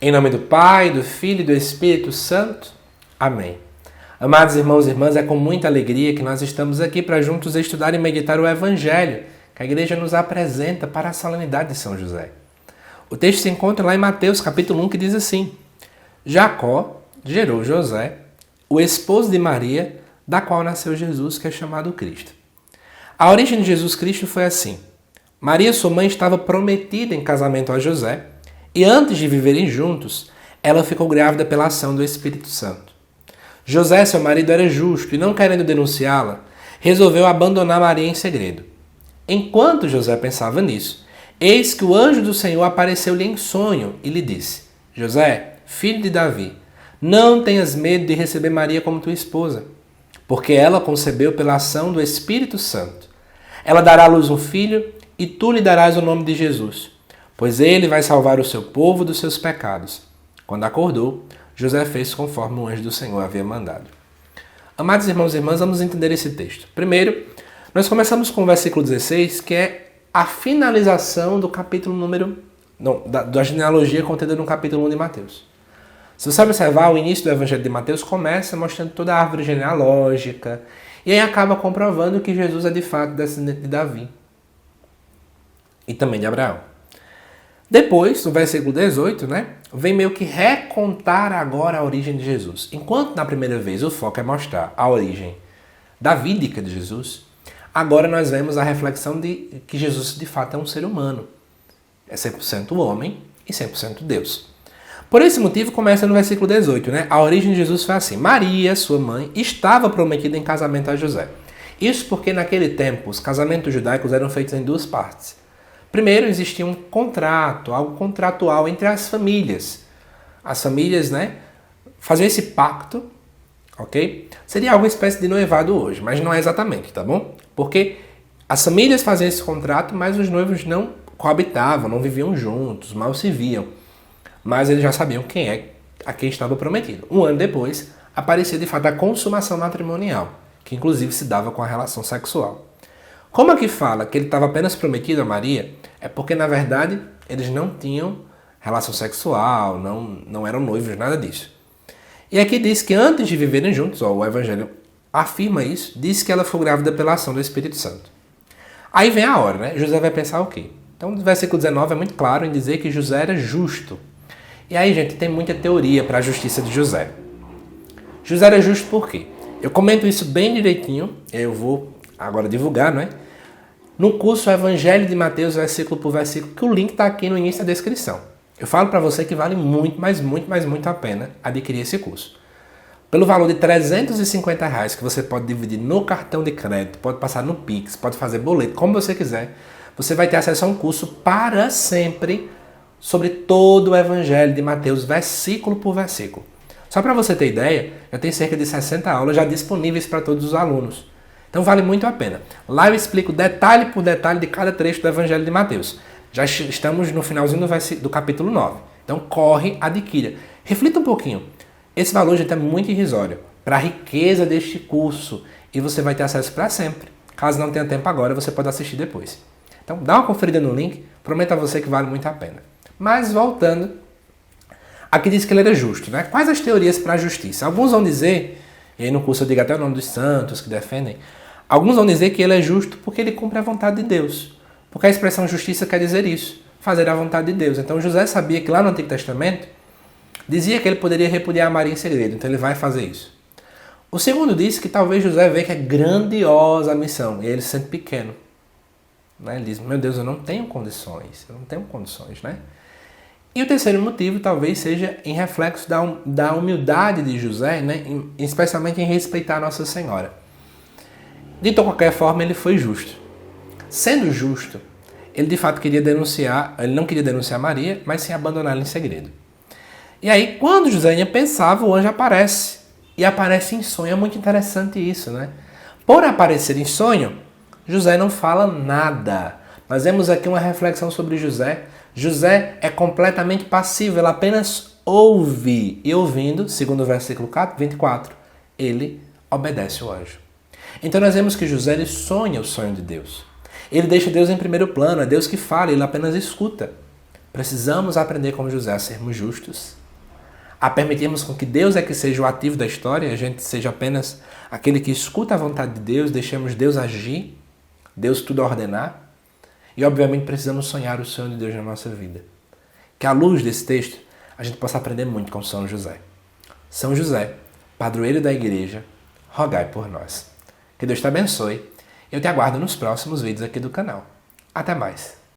Em nome do Pai, do Filho e do Espírito Santo. Amém. Amados irmãos e irmãs, é com muita alegria que nós estamos aqui para juntos estudar e meditar o Evangelho que a Igreja nos apresenta para a solenidade de São José. O texto se encontra lá em Mateus capítulo 1, que diz assim: Jacó gerou José, o esposo de Maria, da qual nasceu Jesus, que é chamado Cristo. A origem de Jesus Cristo foi assim. Maria, sua mãe, estava prometida em casamento a José, e antes de viverem juntos, ela ficou grávida pela ação do Espírito Santo. José, seu marido, era justo e, não querendo denunciá-la, resolveu abandonar Maria em segredo. Enquanto José pensava nisso, eis que o anjo do Senhor apareceu-lhe em sonho e lhe disse: José, filho de Davi, não tenhas medo de receber Maria como tua esposa, porque ela concebeu pela ação do Espírito Santo. Ela dará à luz um filho e tu lhe darás o nome de Jesus, pois ele vai salvar o seu povo dos seus pecados. Quando acordou, José fez conforme o anjo do Senhor havia mandado. Amados irmãos e irmãs, vamos entender esse texto. Primeiro, nós começamos com o versículo 16, que é a finalização do capítulo da genealogia contida no capítulo 1 de Mateus. Se você observar, o início do Evangelho de Mateus começa mostrando toda a árvore genealógica e aí acaba comprovando que Jesus é de fato descendente de Davi e também de Abraão. Depois, no versículo 18, vem meio que recontar agora a origem de Jesus. Enquanto na primeira vez o foco é mostrar a origem davídica de Jesus, agora nós vemos a reflexão de que Jesus de fato é um ser humano. É 100% homem e 100% Deus. Por esse motivo, começa no versículo 18. A origem de Jesus foi assim: Maria, sua mãe, estava prometida em casamento a José. Isso porque naquele tempo os casamentos judaicos eram feitos em duas partes. Primeiro, existia um contrato, algo contratual entre as famílias. As famílias, faziam esse pacto, ok? Seria alguma espécie de noivado hoje, mas não é exatamente, tá bom? Porque as famílias faziam esse contrato, mas os noivos não coabitavam, não viviam juntos, mal se viam. Mas eles já sabiam quem é a quem estava prometido. Um ano depois, aparecia de fato a consumação matrimonial, que inclusive se dava com a relação sexual. Como aqui fala que ele estava apenas prometido a Maria, é porque, na verdade, eles não tinham relação sexual, não eram noivos, nada disso. E aqui diz que antes de viverem juntos, o Evangelho afirma isso, diz que ela foi grávida pela ação do Espírito Santo. Aí vem a hora, José vai pensar o quê? Então, o versículo 19 é muito claro em dizer que José era justo. E aí, gente, tem muita teoria para a justiça de José. José era justo por quê? Eu comento isso bem direitinho, eu vou agora divulgar, no curso Evangelho de Mateus, versículo por versículo, que o link está aqui no início da descrição. Eu falo para você que vale muito, mas muito a pena adquirir esse curso. Pelo valor de R$350 que você pode dividir no cartão de crédito, pode passar no Pix, pode fazer boleto, como você quiser, você vai ter acesso a um curso para sempre sobre todo o Evangelho de Mateus, versículo por versículo. Só para você ter ideia, já tem cerca de 60 aulas já disponíveis para todos os alunos. Então vale muito a pena. Lá eu explico detalhe por detalhe de cada trecho do Evangelho de Mateus. Já estamos no finalzinho do capítulo 9. Então corre, adquira. Reflita um pouquinho. Esse valor, gente, é muito irrisório para a riqueza deste curso. E você vai ter acesso para sempre. Caso não tenha tempo agora, você pode assistir depois. Então dá uma conferida no link. Prometo a você que vale muito a pena. Mas voltando, aqui diz que ele era justo. Quais as teorias para a justiça? Alguns vão dizer, e aí no curso eu digo até o nome dos santos que defendem, alguns vão dizer que ele é justo porque ele cumpre a vontade de Deus. Porque a expressão justiça quer dizer isso, fazer a vontade de Deus. Então José sabia que lá no Antigo Testamento dizia que ele poderia repudiar Maria em segredo, então ele vai fazer isso. O segundo diz que talvez José vê que é grandiosa a missão e ele se sente pequeno. Ele diz, meu Deus, eu não tenho condições. E o terceiro motivo talvez seja em reflexo da humildade de José, especialmente em respeitar Nossa Senhora. De qualquer forma, ele foi justo. Sendo justo, ele de fato ele não queria denunciar Maria, mas sim abandoná-la em segredo. E aí, quando José pensava, o anjo aparece. E aparece em sonho. É muito interessante isso, Por aparecer em sonho, José não fala nada. Nós vemos aqui uma reflexão sobre José. José é completamente passivo, ele apenas ouve. E ouvindo, segundo o versículo 24, ele obedece o anjo. Então nós vemos que José ele sonha o sonho de Deus. Ele deixa Deus em primeiro plano, é Deus que fala, ele apenas escuta. Precisamos aprender como José a sermos justos, a permitirmos com que Deus é que seja o ativo da história e a gente seja apenas aquele que escuta a vontade de Deus, deixemos Deus agir, Deus tudo ordenar. E obviamente precisamos sonhar o sonho de Deus na nossa vida. Que à luz desse texto a gente possa aprender muito com São José. São José, padroeiro da igreja, rogai por nós. Que Deus te abençoe e eu te aguardo nos próximos vídeos aqui do canal. Até mais!